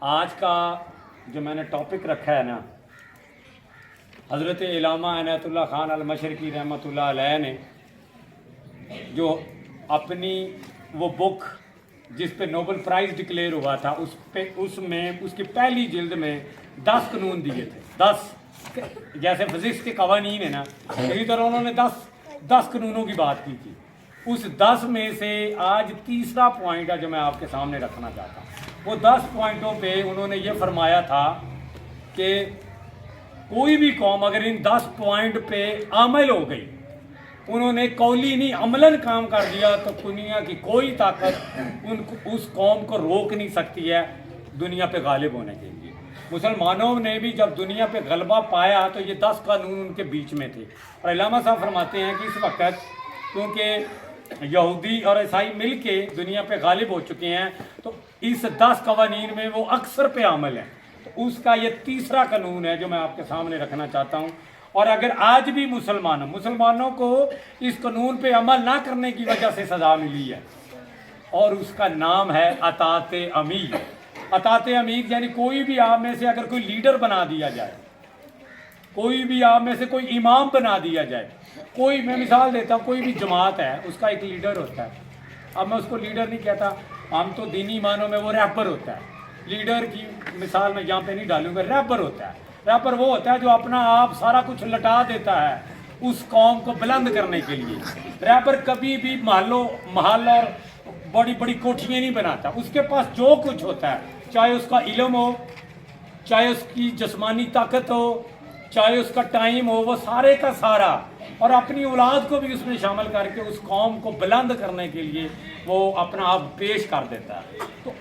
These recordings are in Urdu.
آج کا جو میں نے ٹاپک رکھا ہے نا، حضرت علامہ عنایت اللہ خان المشرقی رحمۃ اللہ علیہ نے جو اپنی وہ بک جس پہ نوبل پرائز ڈکلیئر ہوا تھا اس میں اس کی پہلی جلد میں 10 قانون دیے تھے. 10 جیسے فزکس کے قوانین ہیں نا، اسی طرح انہوں نے 10 قانونوں کی بات کی تھی. اس 10 میں سے آج تیسرا پوائنٹ ہے جو میں آپ کے سامنے رکھنا چاہتا ہوں. وہ 10 پوائنٹوں پہ انہوں نے یہ فرمایا تھا کہ کوئی بھی قوم اگر ان 10 پوائنٹ پہ عمل ہو گئی، انہوں نے قولی نہیں عملاً کام کر دیا، تو دنیا کی کوئی طاقت اس قوم کو روک نہیں سکتی ہے دنیا پہ غالب ہونے کے لیے. مسلمانوں نے بھی جب دنیا پہ غلبہ پایا تو یہ 10 قانون ان کے بیچ میں تھے. اور علامہ صاحب فرماتے ہیں کہ اس وقت کیونکہ یہودی اور عیسائی مل کے دنیا پہ غالب ہو چکے ہیں، تو اس 10 قوانین میں وہ اکثر پہ عمل ہے. تو اس کا یہ تیسرا قانون ہے جو میں آپ کے سامنے رکھنا چاہتا ہوں. اور اگر آج بھی مسلمانوں کو اس قانون پہ عمل نہ کرنے کی وجہ سے سزا ملی ہے، اور اس کا نام ہے اطاعت امیر. اطاعت امیر یعنی کوئی بھی آپ میں سے اگر کوئی لیڈر بنا دیا جائے، کوئی بھی آپ میں سے کوئی امام بنا دیا جائے، کوئی میں مثال دیتا ہوں، کوئی بھی جماعت ہے اس کا ایک لیڈر ہوتا ہے. اب میں اس کو لیڈر نہیں کہتا، ہم تو دینی معنوں میں وہ رہبر ہوتا ہے. لیڈر کی مثال میں یہاں پہ نہیں ڈالوں گا. رہبر ہوتا ہے. رہبر وہ ہوتا ہے جو اپنا آپ سارا کچھ لٹا دیتا ہے اس قوم کو بلند کرنے کے لیے. رہبر کبھی بھی محل اور بڑی بڑی کوٹھیاں نہیں بناتا. اس کے پاس جو کچھ ہوتا ہے، چاہے اس کا علم ہو، چاہے اس کی جسمانی طاقت ہو، چاہے اس کا ٹائم ہو، وہ سارے کا سارا، اور اپنی اولاد کو بھی اس میں شامل کر کے اس قوم کو بلند کرنے کے لیے وہ اپنا آپ پیش کر دیتا ہے. تو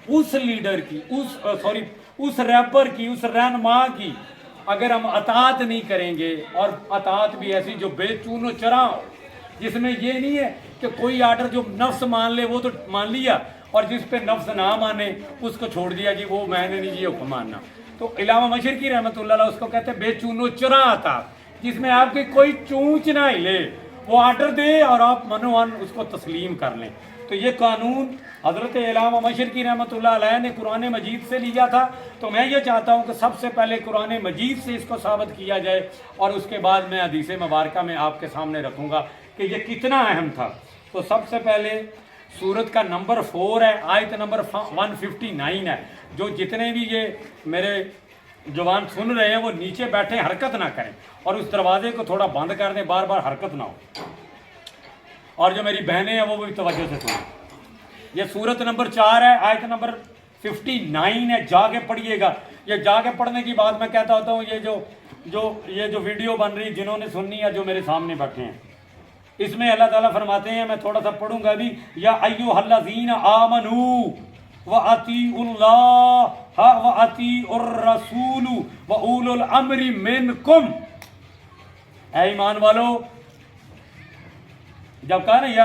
اس لیڈر کی اس رہبر کی، اس رہنما کی اگر ہم اطاعت نہیں کریں گے، اور اطاعت بھی ایسی جو بے چون و چرا ہو، جس میں یہ نہیں ہے کہ کوئی آرڈر جو نفس مان لے وہ تو مان لیا، اور جس پہ نفس نہ مانے اس کو چھوڑ دیا جی وہ میں نے نہیں یہ حکم ماننا. تو علامہ مشرقی رحمۃ اللہ علیہ اس کو کہتے ہیں بے چون و چرا اطاعت، جس میں آپ کی کوئی چونچ نہ ہلے، وہ آرڈر دے اور آپ منوان اس کو تسلیم کر لیں. تو یہ قانون حضرت علامہ مشرقی رحمۃ اللہ علیہ نے قرآن مجید سے لیا تھا. تو میں یہ چاہتا ہوں کہ سب سے پہلے قرآن مجید سے اس کو ثابت کیا جائے، اور اس کے بعد میں حدیث مبارکہ میں آپ کے سامنے رکھوں گا کہ یہ کتنا اہم تھا. تو سب سے پہلے سورت کا نمبر 4 ہے، آیت نمبر 159 ہے. جو جتنے بھی یہ میرے جوان سن رہے ہیں وہ نیچے بیٹھے حرکت نہ کریں، اور اس دروازے کو تھوڑا بند کر دیں، بار بار حرکت نہ ہو. اور جو میری بہنیں ہیں وہ بھی توجہ سے سنیں. یہ سورت نمبر 4 ہے، آیت نمبر 59 ہے. جا کے پڑھیے گا. یہ جا کے پڑھنے کی بات میں کہتا ہوتا ہوں، یہ جو ویڈیو بن رہی جنہوں نے سننی ہے، جو میرے سامنے بیٹھے ہیں، اس میں اللہ تعالیٰ فرماتے ہیں، میں تھوڑا سا پڑھوں گا بھی، یا ایھا الذین آمنوا وَأَطِیعُوا اللَّهَ وَأَطِیعُوا الرَّسُولَ وَأُولُو الْأَمْرِ مِنکُم. اے ایمان والو، جب کہا نا یا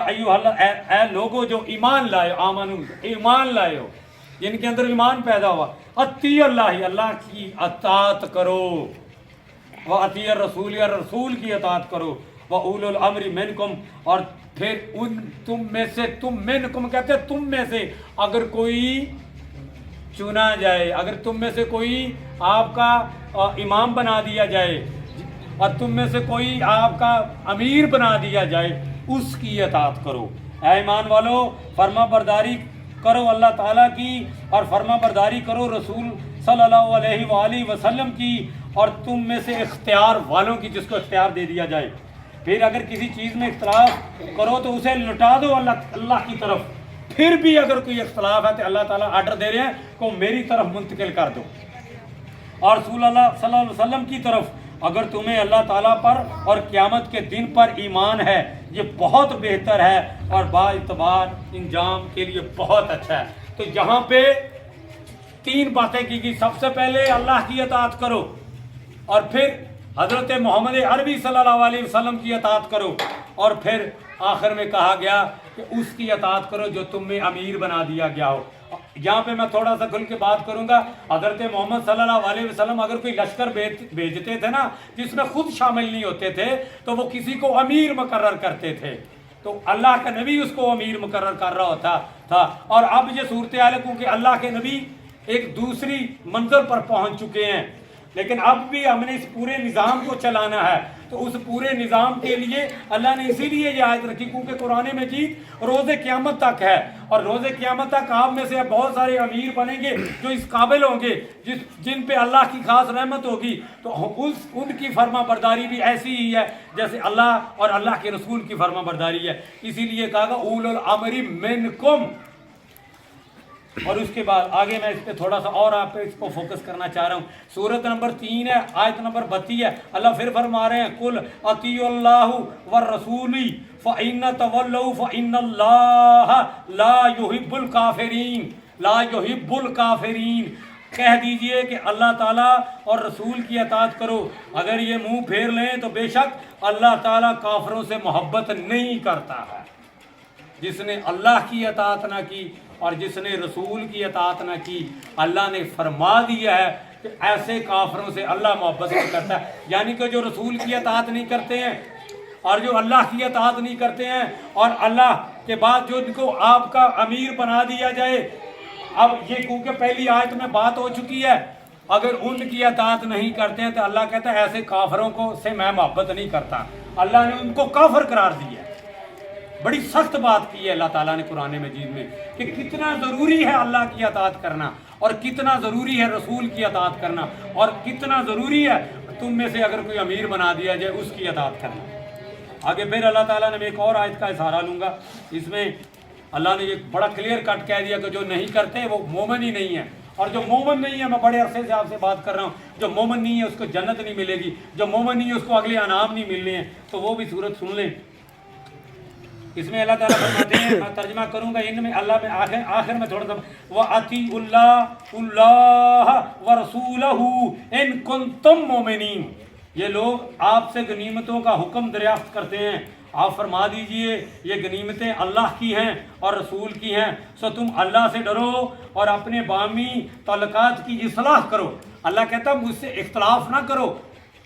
اے لوگو جو ایمان لائے، آمنو ایمان لائے ہو، جن کے اندر ایمان پیدا ہوا، اطیع اللہ، اللہ کی اطاعت کرو، وَأَطِیعُوا الرَّسُولَ، رسول کی اطاعت کرو، وَأُولُو الْأَمْرِ مِنکُم، اور پھر ان تم میں سے، تم منکم کہتے ہیں تم میں سے، اگر کوئی چنا جائے، اگر تم میں سے کوئی آپ کا امام بنا دیا جائے، اور تم میں سے کوئی آپ کا امیر بنا دیا جائے، اس کی اطاعت کرو. اے ایمان والو، فرما برداری کرو اللہ تعالیٰ کی، اور فرما برداری کرو رسول صلی اللہ علیہ وآلہ وسلم کی، اور تم میں سے اختیار والوں کی، جس کو اختیار دے دیا جائے. پھر اگر کسی چیز میں اختلاف کرو تو اسے لٹا دو اللہ کی طرف. پھر بھی اگر کوئی اختلاف ہے تو اللہ تعالیٰ آرڈر دے رہے ہیں کہ میری طرف منتقل کر دو، اور رسول اللہ صلی اللہ علیہ وسلم کی طرف. اگر تمہیں اللہ تعالیٰ پر اور قیامت کے دن پر ایمان ہے، یہ بہت بہتر ہے اور با اعتبار انجام کے لیے بہت اچھا ہے. تو یہاں پہ 3 باتیں کی گئی. سب سے پہلے اللہ کی اطاعت کرو، اور پھر حضرت محمد عربی صلی اللہ علیہ وسلم کی اطاعت کرو، اور پھر آخر میں کہا گیا کہ اس کی اطاعت کرو جو تم میں امیر بنا دیا گیا ہو. یہاں پہ میں تھوڑا سا کھل کے بات کروں گا. حضرت محمد صلی اللہ علیہ وسلم اگر کوئی لشکر بھیجتے تھے نا، جس میں خود شامل نہیں ہوتے تھے، تو وہ کسی کو امیر مقرر کرتے تھے. تو اللہ کا نبی اس کو امیر مقرر کر رہا ہوتا تھا. اور اب یہ صورتحال ہے کیونکہ اللہ کے نبی ایک دوسری منزل پر پہنچ چکے ہیں، لیکن اب بھی ہم نے اس پورے نظام کو چلانا ہے۔ تو اس پورے نظام کے لیے اللہ نے اسی لیے یہ آیت رکھی کیونکہ قرآن مجید روز قیامت تک ہے، اور روز قیامت تک آپ میں سے بہت سارے امیر بنیں گے جو اس قابل ہوں گے، جن پہ اللہ کی خاص رحمت ہوگی، تو ان کی فرما برداری بھی ایسی ہی ہے جیسے اللہ اور اللہ کے رسول کی فرما برداری ہے۔ اسی لیے کہا گا اولو الامر منکم۔ اور اس کے بعد آگے میں اس پہ تھوڑا سا اور آپ پہ اس کو فوکس کرنا چاہ رہا ہوں۔ سورت نمبر 3 ہے، آیت نمبر 32 ہے، اللہ پھر فرما رہے ہیں قل اطیعوا اللہ والرسول فإن تولوا فإن اللہ لا يحب الکافرین، لا يحب الکافرین۔ کہہ دیجئے کہ اللہ تعالیٰ اور رسول کی اطاعت کرو، اگر یہ منہ پھیر لیں تو بے شک اللہ تعالیٰ کافروں سے محبت نہیں کرتا ہے۔ جس نے اللہ کی اطاعت نہ کی اور جس نے رسول کی اطاعت نہ کی، اللہ نے فرما دیا ہے کہ ایسے کافروں سے اللہ محبت نہیں کرتا ہے۔ یعنی کہ جو رسول کی اطاعت نہیں کرتے ہیں اور جو اللہ کی اطاعت نہیں کرتے ہیں، اور اللہ کے بعد جو ان کو آپ کا امیر بنا دیا جائے، اب یہ کیونکہ پہلی آیت میں بات ہو چکی ہے، اگر ان کی اطاعت نہیں کرتے ہیں تو اللہ کہتا ہے ایسے کافروں کو سے میں محبت نہیں کرتا۔ اللہ نے ان کو کافر قرار دیا ہے۔ بڑی سخت بات کی ہے اللہ تعالیٰ نے قرآن مجید میں کہ کتنا ضروری ہے اللہ کی اطاعت کرنا، اور کتنا ضروری ہے رسول کی اطاعت کرنا، اور کتنا ضروری ہے تم میں سے اگر کوئی امیر بنا دیا جائے اس کی اطاعت کرنا۔ آگے پھر اللہ تعالیٰ نے، میں ایک اور آیت کا اشارہ لوں گا، اس میں اللہ نے یہ بڑا کلیئر کٹ کہہ دیا کہ جو نہیں کرتے وہ مومن ہی نہیں ہے، اور جو مومن نہیں ہے، میں بڑے عرصے سے آپ سے بات کر رہا ہوں، جو مومن نہیں ہے اس کو جنت نہیں ملے گی، جو مومن نہیں ہے اس کو اگلے انعام نہیں ملنے ہیں۔ تو وہ بھی صورت سن لیں، اس میں اللہ تعالیٰ فرماتے ہیں، میں ترجمہ کروں گا ان میں، اللہ میں آخر میں تھوڑا سا وَأَطِيعُوا اللَّهَ وَرَسُولَهُ إِن كُنتُم مُّؤْمِنِينَ۔ یہ لوگ آپ سے غنیمتوں کا حکم دریافت کرتے ہیں، آپ فرما دیجئے یہ غنیمتیں اللہ کی ہیں اور رسول کی ہیں، سو تم اللہ سے ڈرو اور اپنے باہمی تعلقات کی اصلاح کرو۔ اللہ کہتا ہے مجھ سے اختلاف نہ کرو،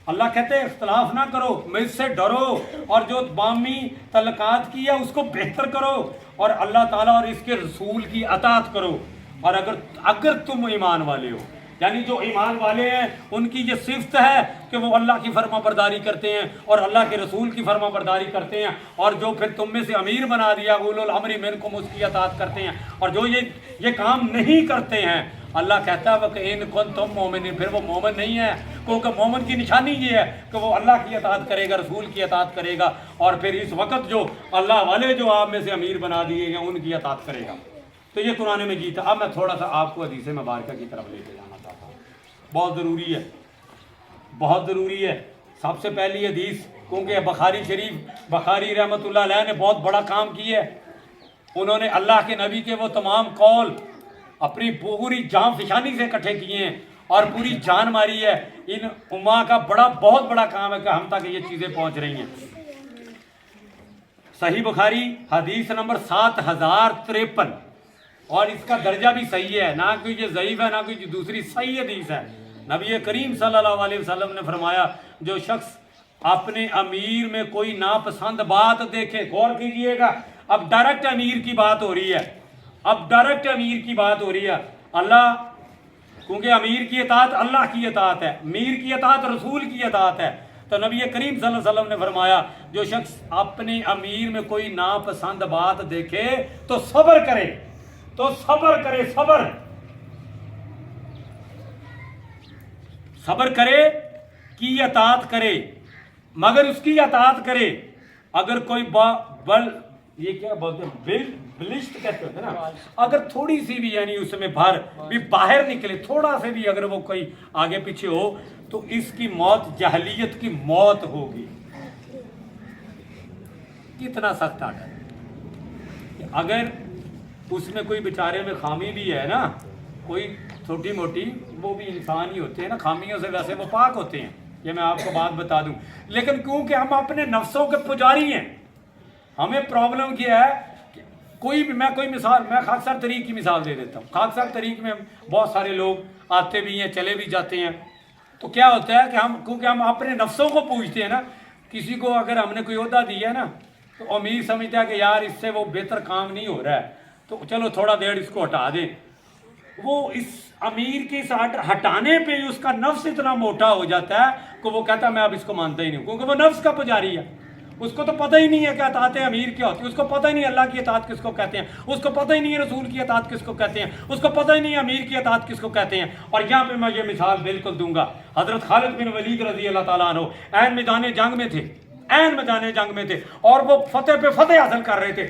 اللہ کہتے ہیں اختلاف نہ کرو، مجھ سے ڈرو، اور جو باہمی تعلقات کی ہے اس کو بہتر کرو، اور اللہ تعالیٰ اور اس کے رسول کی اطاعت کرو۔ اور اگر تم ایمان والے ہو، یعنی جو ایمان والے ہیں ان کی یہ صفت ہے کہ وہ اللہ کی فرما برداری کرتے ہیں اور اللہ کے رسول کی فرما برداری کرتے ہیں، اور جو پھر تم میں سے امیر بنا دیا اولو الامر منکم اس کی اطاعت کرتے ہیں، اور جو یہ کام نہیں کرتے ہیں، اللہ کہتا ہے کہ ان کنتم مومنین، پھر وہ مومن نہیں ہے، کیونکہ مومن کی نشانی یہ ہے کہ وہ اللہ کی اطاعت کرے گا، رسول کی اطاعت کرے گا، اور پھر اس وقت جو اللہ والے جو آپ میں سے امیر بنا دیے گئے ان کی اطاعت کرے گا۔ تو یہ قرآن میں جیتا۔ اب میں تھوڑا سا آپ کو حدیث مبارکہ کی طرف لے کے جانا چاہتا ہوں، بہت ضروری ہے، بہت ضروری ہے۔ سب سے پہلی حدیث، کیونکہ بخاری شریف، بخاری رحمۃ اللہ علیہ نے بہت بڑا کام کیا ہے، انہوں نے اللہ کے نبی کے وہ تمام قول اپنی پوری جان فشانی سے اکٹھے کیے ہیں اور پوری جان ماری ہے۔ ان امہ کا بہت بڑا کام ہے کہ ہم تک یہ چیزیں پہنچ رہی ہیں۔ صحیح بخاری حدیث نمبر 7053، اور اس کا درجہ بھی صحیح ہے، نہ کوئی یہ ضعیف ہے نہ کوئی دوسری صحیح حدیث ہے۔ نبی کریم صلی اللہ علیہ وسلم نے فرمایا جو شخص اپنے امیر میں کوئی ناپسند بات دیکھے، غور کیجئے گا، اب ڈائریکٹ امیر کی بات ہو رہی ہے، اب ڈائریکٹ امیر کی بات ہو رہی ہے، اللہ، کیونکہ امیر کی اطاعت اللہ کی اطاعت ہے، امیر کی اطاعت رسول کی اطاعت ہے، تو نبی کریم صلی اللہ علیہ وسلم نے فرمایا جو شخص اپنے امیر میں کوئی ناپسند بات دیکھے تو صبر کرے، صبر کرے کی اطاعت کرے، مگر اس کی اطاعت کرے اگر کوئی یہ کیا بولتے ہیں بلشت کہتے ہیں نا، اگر تھوڑی سی بھی یعنی اس میں باہر نکلے، تھوڑا سے بھی اگر وہ کوئی آگے پیچھے ہو تو اس کی موت جاہلیت کی موت ہوگی۔ کتنا سخت آتا ہے، اگر اس میں کوئی بیچارے میں خامی بھی ہے نا، کوئی چھوٹی موٹی، وہ بھی انسان ہی ہوتے ہیں نا، خامیوں سے ویسے وہ پاک ہوتے ہیں، یہ میں آپ کو بات بتا دوں، لیکن کیونکہ ہم اپنے نفسوں کے پجاری ہیں، ہمیں پرابلم کیا ہے کہ میں خاکسار طریق کی مثال دے دیتا ہوں۔ خاکسار طریق میں بہت سارے لوگ آتے بھی ہیں، چلے بھی جاتے ہیں، تو کیا ہوتا ہے کہ کیونکہ ہم اپنے نفسوں کو پوچھتے ہیں نا، کسی کو اگر ہم نے کوئی عہدہ دیا ہے نا تو امیر سمجھتا ہے کہ یار اس سے وہ بہتر کام نہیں ہو رہا ہے تو چلو تھوڑا دیر اس کو ہٹا دیں، وہ اس امیر کے اس آرڈر ہٹانے پہ اس کا نفس اتنا موٹا ہو جاتا ہے کہ وہ کہتا ہے میں اب اس کو مانتا ہی نہیں ہوں، کیونکہ وہ نفس کا پجاری ہے. اس کو تو پتہ ہی نہیں ہے کہ اطاعت امیر کیا ہوتی ہے، اس کو پتہ ہی نہیں اللہ کی اطاعت کس کو کہتے ہیں، اس کو پتہ ہی نہیں ہے رسول کی اطاعت کس کو کہتے ہیں، اس کو پتہ ہی نہیں ہے امیر کی اطاعت کس کو کہتے ہیں. اور یہاں پہ میں یہ مثال بالکل دوں گا. حضرت خالد بن ولید رضی اللہ تعالیٰ عنہ عین میدان جنگ میں تھے، عین میدان جنگ میں تھے، اور وہ فتح پہ فتح حاصل کر رہے تھے.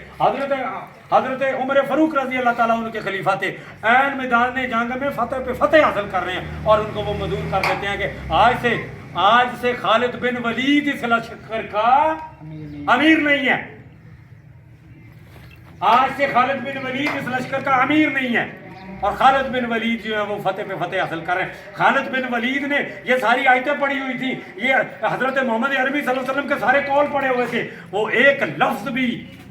حضرت عمر فاروق رضی اللہ تعالیٰ عنہ کے خلیفہ تھے، عین میدان جنگ میں فتح پہ فتح حاصل کر رہے ہیں، اور ان کو وہ مدعو کر دیتے ہیں کہ آج سے خالد بن ولید اس لشکر کا امیر نہیں ہے، آج سے خالد بن ولید اس لشکر کا امیر نہیں ہے. اور خالد بن ولید جو ہے وہ فتح پہ فتح حاصل کر رہے ہیں. خالد بن ولید نے یہ ساری آیتیں پڑھی ہوئی تھی، یہ حضرت محمد عربی صلی اللہ علیہ وسلم کے سارے قول پڑھے ہوئے تھے. وہ ایک لفظ بھی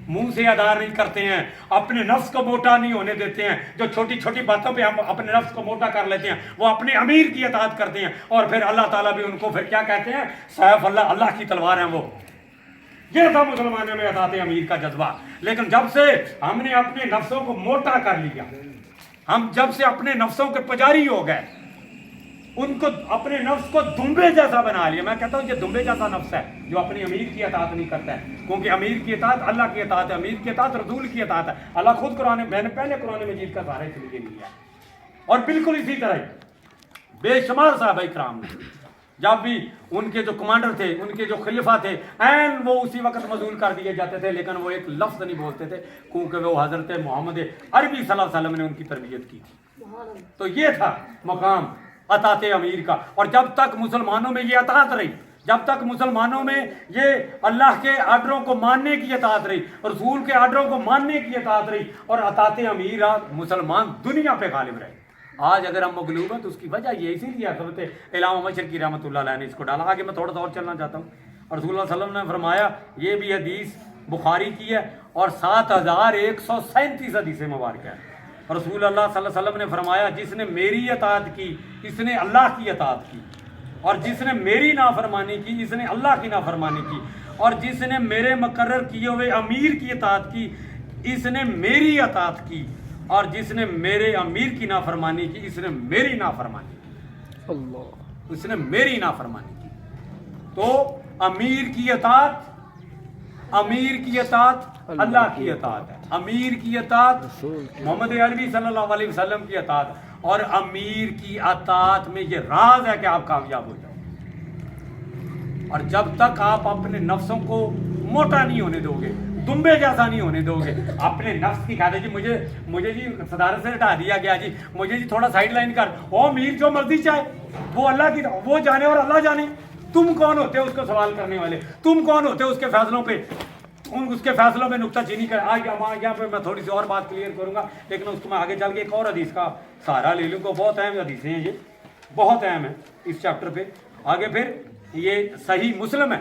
منہ سے ادا نہیں کرتے ہیں، اپنے نفس کو موٹا نہیں ہونے دیتے ہیں. جو چھوٹی چھوٹی باتوں پہ ہم اپنے نفس کو موٹا کر لیتے ہیں، وہ اپنے امیر کی اطاعت کرتے ہیں، اور پھر اللہ تعالیٰ بھی ان کو پھر کیا کہتے ہیں؟ سیف اللہ، اللہ کی تلوار ہیں وہ. یہ تھا مسلمانوں میں اطاعت امیر کا جذبہ. لیکن جب سے ہم نے اپنے نفسوں کو موٹا کر لیا، ہم جب سے اپنے نفسوں کے پجاری ہو گئے، ان کو اپنے نفس کو دمبے جیسا بنا لیا. میں کہتا ہوں یہ دمبے جیسا نفس ہے جو اپنی امیر کی اطاعت نہیں کرتا ہے، کیونکہ امیر کی اطاعت اللہ کی اطاعت ہے، امیر کی اطاعت رسول کی اطاعت ہے. اللہ خود میں نے پہلے قرآن مجید کا سہارا اس لیے لیا. اور بالکل اسی طرح بے شمار صحابہ کرام نے جب بھی ان کے جو کمانڈر تھے، ان کے جو خلیفہ تھے، عین وہ اسی وقت مذعول کر دیے جاتے تھے، لیکن وہ ایک لفظ نہیں بولتے تھے، کیونکہ وہ حضرت محمد عربی صلی اللہ علیہ وسلم نے ان کی تربیت کی تھی. تو یہ تھا مقام اطاعت امیر کا. اور جب تک مسلمانوں میں یہ اطاعت رہی، جب تک مسلمانوں میں یہ اللہ کے آرڈروں کو ماننے کی اطاعت رہی، رسول کے آرڈروں کو ماننے کی اطاعت رہی، اور اطاعت امیر مسلمان دنیا پہ غالب رہے. آج اگر ہم مغلوب ہیں تو اس کی وجہ یہ اسی لیے حضرت علامہ مشرقی رحمۃ اللہ علیہ نے اس کو ڈالا. آگے میں تھوڑا سا اور چلنا چاہتا ہوں. اور رسول اللہ صلی اللہ علیہ وسلم نے فرمایا، یہ بھی حدیث بخاری کی ہے اور 7137 حدیث مبارکہ ہے. رسول اللہ صلی اللہ علیہ وسلم نے فرمایا، جس نے میری اطاعت کی اس نے اللہ کی اطاعت کی، اور جس نے میری نافرمانی کی اس نے اللہ کی نافرمانی کی، اور جس نے میرے مقرر کیے ہوئے امیر کی اطاعت کی اس نے میری اطاعت کی، اور جس نے میرے امیر کی نافرمانی کی اس نے میری نافرمانی کی. اللہ، اس نے میری نافرمانی کی. تو امیر کی اطاعت اللہ کی اطاعت ہے، امیر کی اطاعت محمد عربی صلی اللہ علیہ وسلم کی اطاعت. اور امیر کی اطاعت میں یہ راز ہے کہ آپ کامیاب ہو جائیں. اور جب تک آپ اپنے نفسوں کو موٹا نہیں ہونے دو گے، دمبے جیسا نہیں ہونے دو گے، اپنے نفس کی کہتے جی مجھے جی صدارت سے ہٹا دیا گیا جی، مجھے جی تھوڑا سائڈ لائن کر، او امیر جو مرضی چاہے، وہ اللہ کی، وہ جانے اور اللہ جانے. تم کون ہوتے ہو اس کو سوال کرنے والے؟ تم کون ہوتے ہو اس کے فیصلوں پہ، اس کے فیصلوں میں نکتہ چینی کر. یہاں پہ میں تھوڑی سی اور بات کلیئر کروں گا، لیکن اس کو میں آگے چل کے ایک اور حدیث کا سہارا لے لوں گا. بہت اہم حدیثیں ہیں، یہ بہت اہم ہے اس چیپٹر پہ. آگے پھر یہ صحیح مسلم ہے،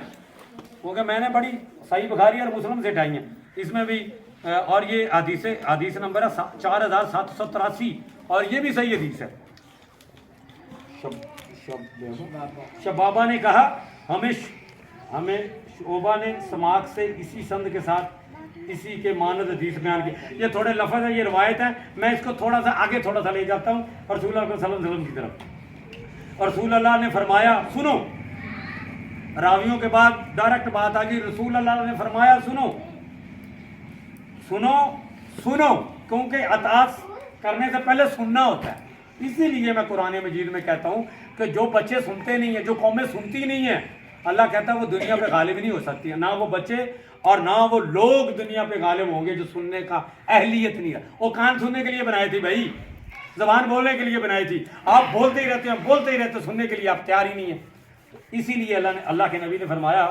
کیونکہ میں نے بڑی صحیح بخاری اور مسلم سے اٹھائی ہیں اس میں بھی. اور یہ حدیث نمبر ہے 4783، اور یہ بھی صحیح حدیث ہے. شبابہ نے کہا، ہمیں شعبہ نے سماک سے اسی سند کے ساتھ اسی کے مانند حدیث بیان کی. یہ تھوڑے لفظ ہیں، یہ روایت ہے، میں اس کو تھوڑا سا آگے تھوڑا سا لے جاتا ہوں رسول اللہ صلی اللہ علیہ وسلم کی طرف. اور رسول اللہ نے فرمایا، سنو، راویوں کے بعد ڈائریکٹ بات آ گئی. رسول اللہ نے فرمایا سنو سنو سنو، کیونکہ اطاعت کرنے سے پہلے سننا ہوتا ہے. اسی لیے میں قرآن مجید میں کہتا ہوں کہ جو بچے سنتے نہیں ہیں، جو قومیں سنتی نہیں ہیں، اللہ کہتا ہے وہ دنیا پہ غالب نہیں ہو سکتی. نہ وہ بچے اور نہ وہ لوگ دنیا پہ غالب ہوں گے جو سننے کا اہلیت نہیں ہے. وہ کان سننے کے لیے بنائے تھے بھائی، زبان بولنے کے لیے بنائی تھی. آپ بولتے ہی رہتے سننے کے لیے آپ تیار ہی نہیں ہیں. اسی لیے اللہ کے نبی نے فرمایا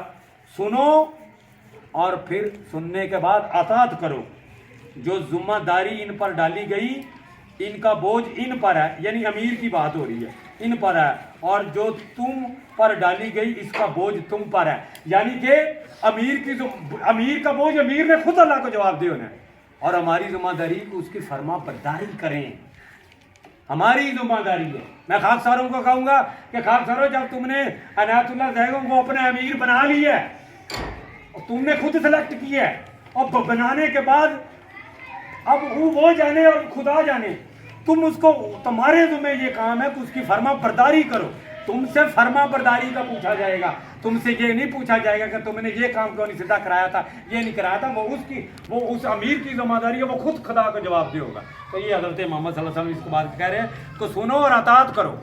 سنو اور پھر سننے کے بعد اطاعت کرو. جو ذمہ داری ان پر ڈالی گئی ان کا بوجھ ان پر ہے، یعنی امیر کی بات ہو رہی ہے، ان پر ہے. اور جو تم پر ڈالی گئی اس کا بوجھ تم پر ہے، یعنی کہ امیر کا بوجھ امیر نے خود اللہ کو جواب دے ہونا ہے. اور ہماری ذمہ داری کو اس کی فرما برداری کریں، ہماری ذمہ داری ہے. میں خاکساروں کو کہوں گا کہ خاکساروں، جب تم نے عنایت اللہ زیگوں کو اپنے امیر بنا لیا ہے، تم نے خود سلیکٹ کیا ہے، اور بنانے کے بعد اب وہ جانے اور خدا جانے تم اس کو تمہارے ذمہ یہ کام ہے کہ اس کی فرما برداری کرو. تم سے فرما برداری کا پوچھا جائے گا, تم سے یہ نہیں پوچھا جائے گا کہ تم نے یہ کام کیوں نہیں سیدھا کرایا تھا, یہ نہیں کرایا تھا. وہ اس امیر کی ذمہ داری ہے, وہ خود خدا کو جواب دے ہوگا. تو یہ حضرت محمد صلی اللہ علیہ وسلم اس کو بات کہہ رہے ہیں کہ سنو اور اطاعت کرو.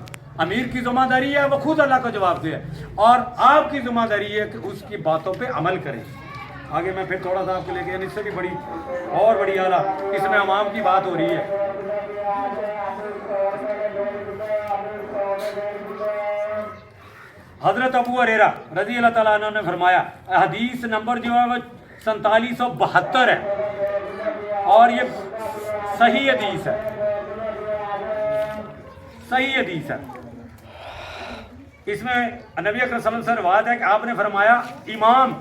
امیر کی ذمہ داری ہے وہ خود اللہ کو جواب دے, اور آپ کی ذمہ داری ہے کہ اس کی باتوں پہ عمل کریں. آگے میں پھر تھوڑا سا آپ کو لے کے, اس سے بھی بڑی اور بڑی اعلیٰ اس میں عوام کی بات ہو رہی ہے. حضرت ابو ہریرہ رضی اللہ تعالیٰ عنہ نے فرمایا, حدیث نمبر جو ہے وہ 4772 ہے, اور یہ صحیح حدیث ہے, صحیح حدیث ہے. اس میں نبی اکرم صلی اللہ علیہ وسلم سے روایت ہے کہ آپ نے فرمایا, امام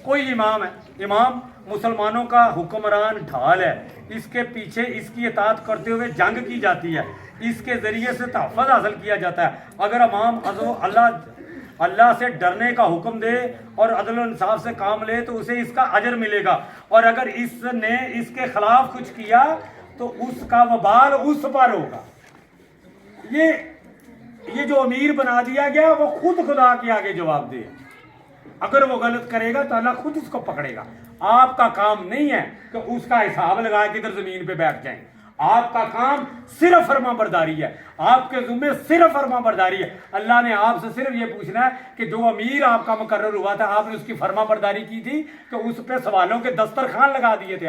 کوئی امام ہے, امام مسلمانوں کا حکمران ڈھال ہے, اس کے پیچھے اس کی اطاعت کرتے ہوئے جنگ کی جاتی ہے, اس کے ذریعے سے تحفظ حاصل کیا جاتا ہے. اگر امام اللہ سے ڈرنے کا حکم دے اور عدل و انصاف سے کام لے تو اسے اس کا اجر ملے گا, اور اگر اس نے اس کے خلاف کچھ کیا تو اس کا وبال اس پر ہوگا. یہ جو امیر بنا دیا گیا وہ خود خدا کے آگے جواب دے. اگر وہ غلط کرے گا تو اللہ خود اس کو پکڑے گا. آپ کا کام نہیں ہے کہ اس کا حساب لگائے کہ ادھر زمین پہ بیٹھ جائیں. آپ کا کام صرف فرما برداری ہے, آپ کے ذمہ صرف فرما برداری ہے. اللہ نے آپ سے صرف یہ پوچھنا ہے کہ جو امیر آپ کا مقرر ہوا تھا, آپ نے اس کی فرما برداری کی تھی کہ اس پہ سوالوں کے دسترخوان لگا دیے تھے.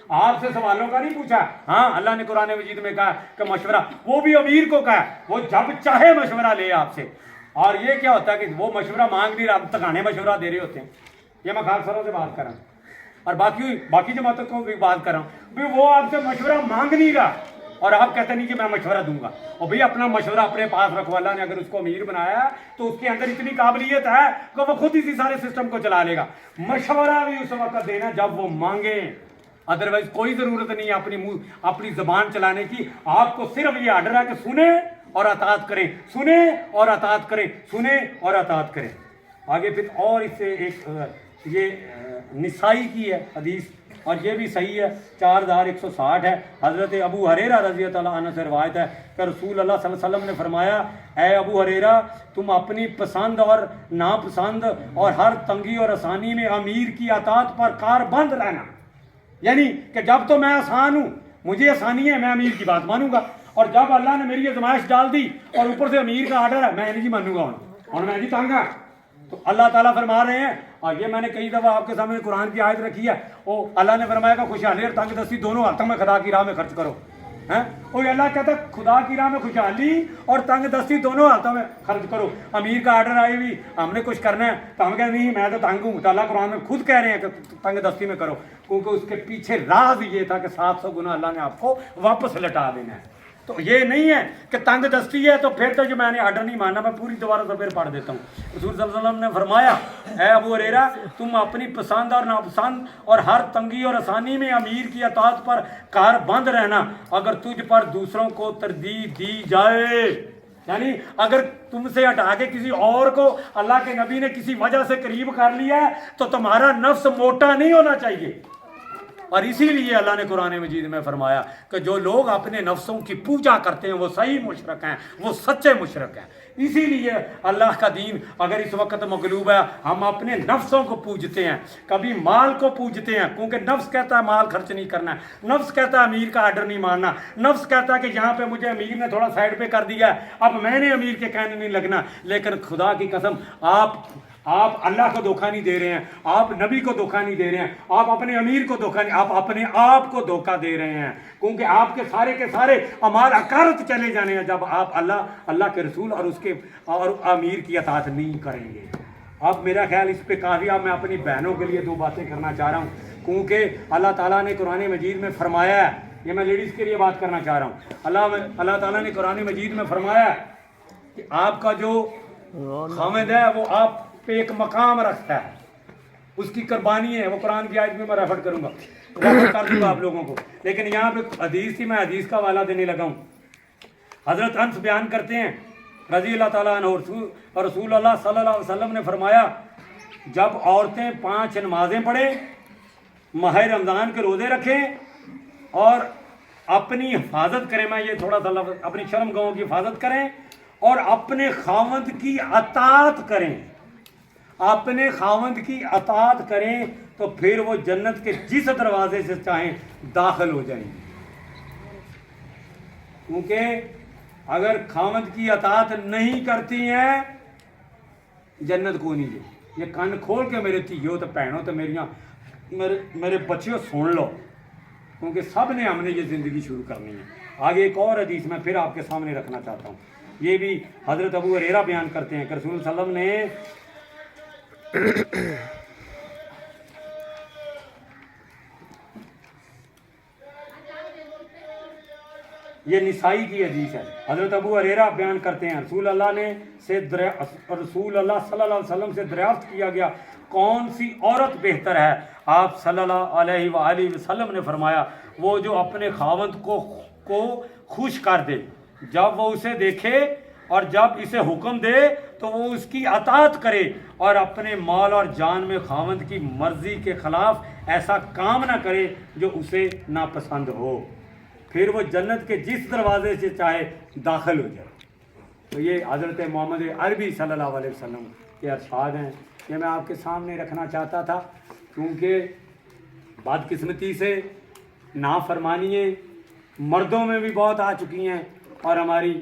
آپ سے سوالوں کا نہیں پوچھا. ہاں, اللہ نے قرآن مجید میں کہا کہ مشورہ, وہ بھی امیر کو کہا, وہ جب چاہے مشورہ لے آپ سے. اور یہ کیا ہوتا ہے کہ وہ مشورہ مانگ نہیں رہا, تکانے مشورہ دے رہے ہوتے ہیں. یہ میں خاص سروں سے بات کر رہا ہوں, اور باقی جماعتوں کو بھی بات کر رہا ہوں. وہ آپ سے مشورہ مانگ نہیں رہا اور آپ کہتے نہیں کہ میں مشورہ دوں گا. اور بھئی اپنا مشورہ اپنے پاس رکھو. اللہ نے اگر اس کو امیر بنایا تو اس کے اندر اتنی قابلیت ہے کہ وہ خود اسی سارے سسٹم کو چلا لے گا. مشورہ بھی اس وقت دینا جب وہ مانگے, ادروائز کوئی ضرورت نہیں ہے اپنی زبان چلانے کی. آپ کو صرف یہ آرڈر ہے کہ سنیں اور اطاعت کریں, سنیں اور اطاعت کریں, سنیں اور اطاعت کریں. آگے پھر اور اس سے ایک یہ نسائی کی ہے حدیث, اور یہ بھی صحیح ہے, 4160 ہے. حضرت ابو ہریرہ رضی اللہ عنہ سے روایت ہے کہ رسول اللہ صلی اللہ علیہ وسلم نے فرمایا, اے ابو ہریرہ, تم اپنی پسند اور ناپسند اور ہر تنگی اور آسانی میں امیر کی اطاعت پر کار بند رہنا. یعنی کہ جب تو میں آسان ہوں, مجھے آسانی ہے, میں امیر کی بات مانوں گا, اور جب اللہ نے میری آزمائش ڈال دی اور اوپر سے امیر کا آرڈر ہے, میں نہیں مانوں گا, اور میں نہیں تنگ ہوں. تو اللہ تعالیٰ فرما رہے ہیں, اور یہ میں نے کئی دفعہ آپ کے سامنے قرآن کی آیت رکھی ہے, وہ اللہ نے فرمایا کہ خوشحالی اور تنگ دستی دونوں ہاتھوں میں خدا کی راہ میں خرچ کرو. اور اللہ کہتا ہے خدا کی راہ میں خوشحالی اور تنگ دستی دونوں ہاتھوں میں خرچ کرو. امیر کا آرڈر آئے بھی, ہم نے کچھ کرنا ہے تو ہم کہتے نہیں میں تو تنگ ہوں, تو اللہ قرآن میں خود کہہ رہے ہیں کہ تنگ دستی میں کرو, کیونکہ اس کے پیچھے راز یہ تھا کہ 700 گنا اللہ نے آپ کو واپس لٹا دینا ہے. تو یہ نہیں ہے کہ تنگ دستی ہے تو پھر تو جو میں نے آرڈر نہیں ماننا. میں پوری دوبارہ سے پھر پڑھ دیتا ہوں. رسول صلی اللہ علیہ وسلم نے فرمایا, اے ابو ہریرہ, تم اپنی پسند اور ناپسند اور ہر تنگی اور آسانی میں امیر کی اطاعت پر کار بند رہنا. اگر تجھ پر دوسروں کو ترجیح دی جائے, یعنی اگر تم سے ہٹا کے کسی اور کو اللہ کے نبی نے کسی وجہ سے قریب کر لیا ہے تو تمہارا نفس موٹا نہیں ہونا چاہیے. اور اسی لیے اللہ نے قرآن مجید میں فرمایا کہ جو لوگ اپنے نفسوں کی پوجا کرتے ہیں وہ صحیح مشرک ہیں, وہ سچے مشرک ہیں. اسی لیے اللہ کا دین اگر اس وقت مغلوب ہے, ہم اپنے نفسوں کو پوجتے ہیں, کبھی مال کو پوجتے ہیں, کیونکہ نفس کہتا ہے مال خرچ نہیں کرنا ہے, نفس کہتا ہے امیر کا آرڈر نہیں ماننا, نفس کہتا ہے کہ یہاں پہ مجھے امیر نے تھوڑا سائڈ پہ کر دیا ہے, اب میں نے امیر کے کہنے نہیں لگنا. لیکن خدا کی قسم, آپ اللہ کو دھوکہ نہیں دے رہے ہیں, آپ نبی کو دھوکہ نہیں دے رہے ہیں, آپ اپنے امیر کو دھوکہ نہیں, آپ اپنے آپ کو دھوکہ دے رہے ہیں, کیونکہ آپ کے سارے اعمال عقارت چلے جانے ہیں جب آپ اللہ کے رسول اور اس کے اور امیر کی اطاعت نہیں کریں گے. اب میرا خیال اس پہ کافی. اب میں اپنی بہنوں کے لیے 2 باتیں کرنا چاہ رہا ہوں, کیونکہ اللہ تعالیٰ نے قرآن مجید میں فرمایا ہے, یہ میں لیڈیز کے لیے بات کرنا چاہ رہا ہوں. اللہ تعالیٰ نے قرآن مجید میں فرمایا ہے کہ آپ کا جو خامد ہے وہ آپ پہ ایک مقام رکھتا ہے, اس کی قربانی ہے. وہ قرآن کی آیت میں ریفر کروں گا, ریفر کر دوں گا آپ لوگوں کو. لیکن یہاں پہ حدیث تھی, میں حدیث کا حوالہ دینے لگا ہوں. حضرت انس بیان کرتے ہیں رضی اللہ تعالیٰ عنہ, اور رسول اللہ صلی اللہ علیہ وسلم نے فرمایا, جب عورتیں 5 نمازیں پڑھیں, ماہ رمضان کے روزے رکھیں اور اپنی حفاظت کریں، میں یہ تھوڑا سا لفظ، اپنی شرم گاہوں کی حفاظت کریں اور اپنے خاوند کی اطاعت کریں، اپنے خاوند کی اطاعت کریں تو پھر وہ جنت کے جس دروازے سے چاہیں داخل ہو جائیں گے. کیونکہ اگر خاوند کی اطاعت نہیں کرتی ہیں جنت کو نہیں جائے. یہ کان کھول کے میرے تھیو تو بہنوں تو میرے بچیوں سن لو، کیونکہ سب نے ہم نے یہ زندگی شروع کرنی ہے. آگے ایک اور حدیث میں پھر آپ کے سامنے رکھنا چاہتا ہوں. یہ بھی حضرت ابو ہریرہ بیان کرتے ہیں کہ رسول صلی اللہ علیہ وسلم نے یہ نسائی کی حدیث ہے. حضرت ابو ہریرہ بیان کرتے ہیں رسول اللہ صلی اللہ علیہ وسلم سے دریافت کیا گیا کون سی عورت بہتر ہے؟ آپ صلی اللہ علیہ وآلہ وسلم نے فرمایا وہ جو اپنے خاوند کو خوش کر دے، جب وہ اسے دیکھے اور جب اسے حکم دے تو وہ اس کی اطاعت کرے اور اپنے مال اور جان میں خاوند کی مرضی کے خلاف ایسا کام نہ کرے جو اسے ناپسند ہو، پھر وہ جنت کے جس دروازے سے چاہے داخل ہو جائے. تو یہ حضرت محمد عربی صلی اللہ علیہ وسلم کے ارشاد ہیں. یہ میں آپ کے سامنے رکھنا چاہتا تھا کیونکہ بدقسمتی سے نافرمانیاں مردوں میں بھی بہت آ چکی ہیں اور ہماری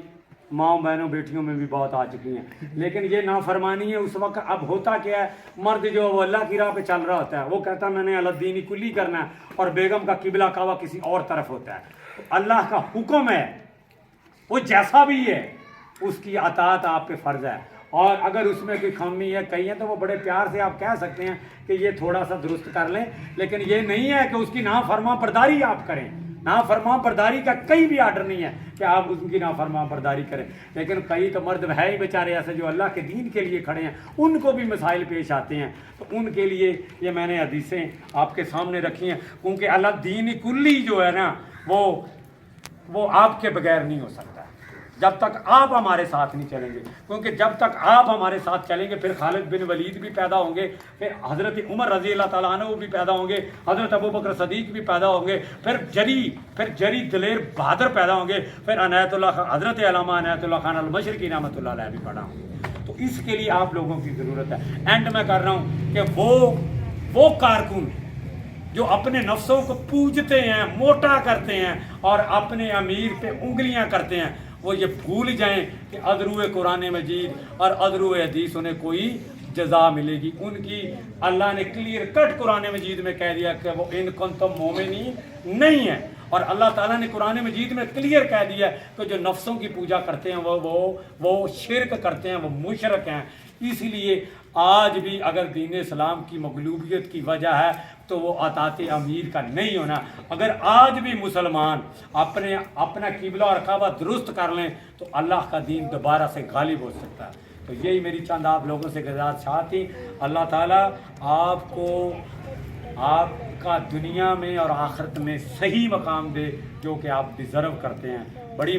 ماؤں بہنوں بیٹیوں میں بھی بہت آ چکی ہیں. لیکن یہ نافرمانی ہے اس وقت اب ہوتا کیا ہے، مرد جو وہ اللہ کی راہ پہ چل رہا ہوتا ہے، وہ کہتا ہے میں نے الدین کلی کرنا ہے اور بیگم کا قبلہ کعبہ کسی اور طرف ہوتا ہے. اللہ کا حکم ہے وہ جیسا بھی ہے اس کی اطاعت آپ پہ فرض ہے، اور اگر اس میں کوئی خامی ہے کہیں ہے تو وہ بڑے پیار سے آپ کہہ سکتے ہیں کہ یہ تھوڑا سا درست کر لیں، لیکن یہ نہیں ہے کہ اس کی نافرمان برداری آپ کریں. نافرمان برداری کا کہیں بھی آرڈر نہیں ہے کہ آپ ان کی نافرمان برداری کریں. لیکن کئی تو مرد ہے ہی بیچارے ایسے جو اللہ کے دین کے لیے کھڑے ہیں، ان کو بھی مسائل پیش آتے ہیں. تو ان کے لیے یہ میں نے حدیثیں آپ کے سامنے رکھی ہیں، کیونکہ اللہ دین کلی جو ہے نا وہ آپ کے بغیر نہیں ہو سکتا جب تک آپ ہمارے ساتھ نہیں چلیں گے. کیونکہ جب تک آپ ہمارے ساتھ چلیں گے پھر خالد بن ولید بھی پیدا ہوں گے، پھر حضرت عمر رضی اللہ تعالیٰ عنہ بھی پیدا ہوں گے، حضرت ابو بکر صدیق بھی پیدا ہوں گے، پھر جری دلیر بہادر پیدا ہوں گے، پھر عنایت اللہ حضرت علامہ عنایت اللہ خان المشرقی رحمۃ اللہ علیہ بھی پیدا ہوں گے. تو اس کے لیے آپ لوگوں کی ضرورت ہے. اینڈ میں کر رہا ہوں کہ وہ کارکن جو اپنے نفسوں کو پوجتے ہیں، موٹا کرتے ہیں اور اپنے امیر پہ انگلیاں کرتے ہیں، وہ یہ بھول جائیں کہ ادرو قرآن مجید اور ادرو حدیث انہیں کوئی جزا ملے گی. ان کی اللہ نے کلیئر کٹ قرآن مجید میں کہہ دیا کہ وہ ان کنتم مومنین نہیں ہیں، اور اللہ تعالیٰ نے قرآن مجید میں کلیئر کہہ دیا کہ جو نفسوں کی پوجا کرتے ہیں وہ شرک کرتے ہیں، وہ مشرک ہیں. اسی لیے آج بھی اگر دین اسلام کی مغلوبیت کی وجہ ہے تو وہ اطاعت امیر کا نہیں ہونا. اگر آج بھی مسلمان اپنا قبلہ اور کعبہ درست کر لیں تو اللہ کا دین دوبارہ سے غالب ہو سکتا ہے. تو یہی میری چند آپ لوگوں سے گزارش تھی. اللہ تعالیٰ آپ کا دنیا میں اور آخرت میں صحیح مقام دے جو کہ آپ ڈیزرو کرتے ہیں. بڑی